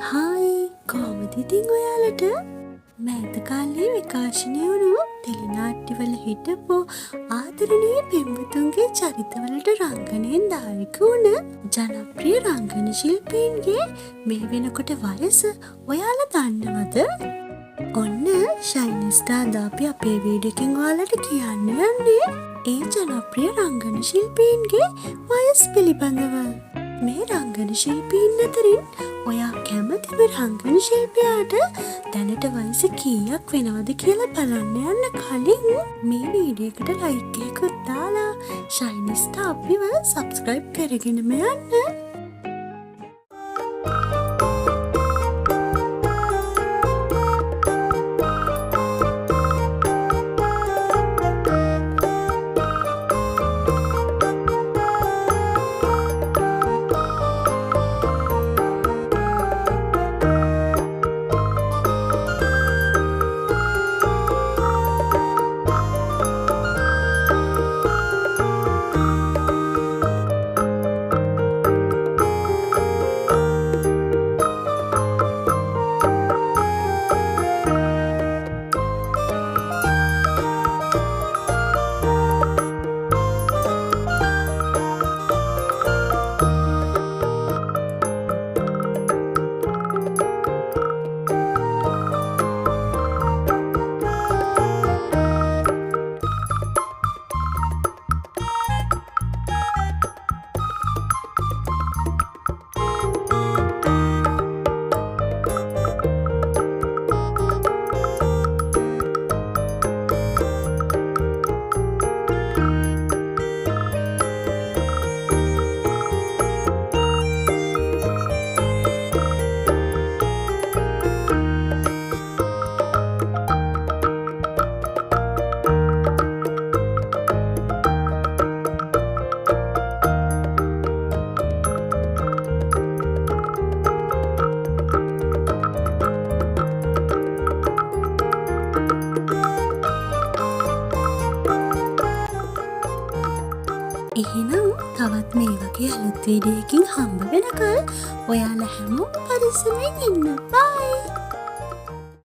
Hi කොහොමද ඉතින් ඔයාලට මෑත කාලේ විකාශනය වුණු ටෙලිනාට්‍යවල හිටපු ආදරණීය පෙම්වතුන්ගේ චරිතවලට රංගනයෙන් දායක වුණ ජනප්‍රිය රංගන ශිල්පීන්ගේ මේ වෙනකොට වයස ඔයාලා දන්නවද? ඔන්න ශයිනිස්ටා අද අපි අපේ වීඩියෝ එකෙන් ඔයාලට කියන්න යන්නේ ඒ ජනප්‍රිය රංගන ශිල්පීන්ගේ වයස් පිළිබඳව. මේ රංගන ශිල්පීන් අතරින් ඔයා කැමතිම රංගන ශිල්පියාට දැනට වයස කීයක් වෙනවද කියලා බලන්න යන්න කලින් මේ වීඩියෝ එකට ලයික් එකකුත් දාලා ශයිනිස්ටා අපිව සබ්ස්ක්‍රයිබ් කරගෙනම යන්න. එහෙනම් තවත් මේ වගේ අලුත් වීඩියෝ එකකින් හම්බ වෙනකල් ඔයාලා හැමෝම පරිස්සමෙන් ඉන්න. බයි.